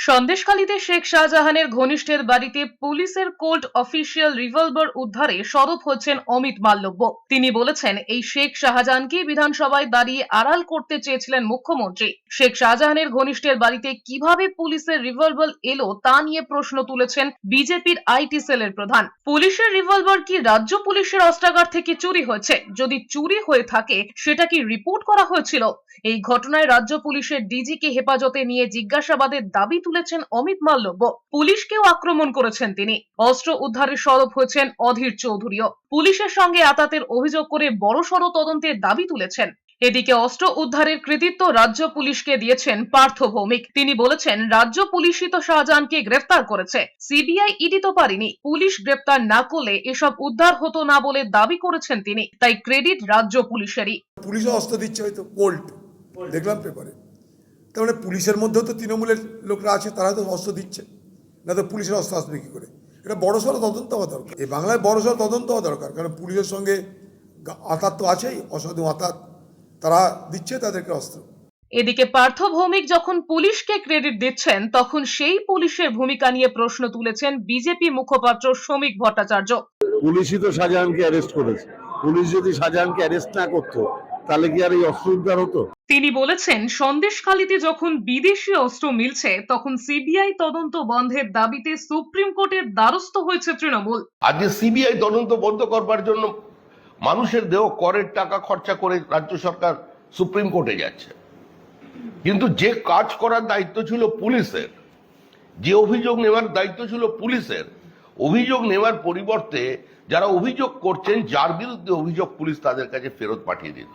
সন্দেশখালীতে শেখ শাহজাহানের ঘনিষ্ঠের বাড়িতে পুলিশের কোল্ড অফিসিয়াল রিভলভার উদ্ধারে সরব হচ্ছেন অমিত মাল্লব্য। তিনি বলেছেন, এই শেখ শাহজাহানকে বিধানসভায় দাঁড়িয়ে আড়াল করতে চেয়েছিলেন মুখ্যমন্ত্রী। শেখ শাহজাহানের ঘনিষ্ঠের বাড়িতে কিভাবে পুলিশের রিভলভার এলো তা নিয়ে প্রশ্ন তুলেছেন বিজেপির আইটি সেলের প্রধান। পুলিশের রিভলভার কি রাজ্য পুলিশের অস্ত্রাগার থেকে চুরি হয়েছে? যদি চুরি হয়ে থাকে সেটা কি রিপোর্ট করা হয়েছিল? এই ঘটনায় রাজ্য পুলিশের ডিজিকে হেফাজতে নিয়ে জিজ্ঞাসাবাদের দাবি তুলেছেন অমিত মাল্লব্য। পুলিশকেও আক্রমণ করেছেন তিনি। অস্ত্র উদ্ধারে সরব হয়েছেন অধীর চৌধুরীও। পুলিশের সঙ্গে আতাতের অভিযোগ করে বড়সড় তদন্তের দাবি তুলেছেন। এদিকে অস্ত্র উদ্ধারের কৃতিত্ব রাজ্য পুলিশকে দিয়েছেন পার্থ ভৌমিক। তিনি বলেছেন, রাজ্য পুলিশই তো শাহজাহানকে গ্রেফতার করেছে, সিবিআই ইডি তো পারেনি। পুলিশ গ্রেফতার না করলে এসব উদ্ধার হতো না বলে দাবি করেছেন তিনি। তাই ক্রেডিট রাজ্য পুলিশেরই। পুলিশ অস্ত্র দিচ্ছে, হয়তো কোল্ড দেখলাম পেপারে। তার মানে পুলিশের মধ্যেও তো তৃণমূলের লোকরা আছে, তারা তো অস্ত্র দিচ্ছে, না তো পুলিশের অস্ত্র আসবে কি করে? এটা বড়সড় তদন্ত হওয়া দরকার। এই বাংলায় বড়সড় তদন্ত হওয়া দরকার, কারণ পুলিশের সঙ্গে আতাত তো আছেই, অসাধু আতাত, তারা দিচ্ছে তাদেরকে অস্ত্র। এদিকে পার্থ ভৌমিক যখন পুলিশকে ক্রেডিট দিচ্ছেন, তখন সেই পুলিশের ভূমিকা নিয়ে প্রশ্ন তুলেছেন বিজেপি মুখপাত্র শ্রমিক ভট্টাচার্য। পুলিশই তো শাহজাহানকে অ্যারেস্ট করেছে। পুলিশ যদি শাহজাহানকে অ্যারেস্ট না করতো তাহলে কি আর এই অস্ত্র উদ্ধার হতো? তিনি বলেছেন, সন্দেশখালীতে যখন বিদেশি অস্ত্র মিলছে তখন সিবিআই তদন্ত বন্ধের দাবিতে সুপ্রিম কোর্টের দ্বারস্থ হয়েছে তৃণমূল। আজকে সিবিআই তদন্ত বন্ধ করবার জন্য মানুষের দেহ করের টাকা খরচা করে রাজ্য সরকার সুপ্রিম কোর্টে যাচ্ছে, কিন্তু যে কাজ করার দায়িত্ব ছিল পুলিশের, যে অভিযোগ নেওয়ার দায়িত্ব ছিল পুলিশের, অভিযোগ নেওয়ার পরিবর্তে যারা অভিযোগ করছেন, যার বিরুদ্ধে অভিযোগ, পুলিশ তাদের কাছে ফেরত পাঠিয়ে দিত।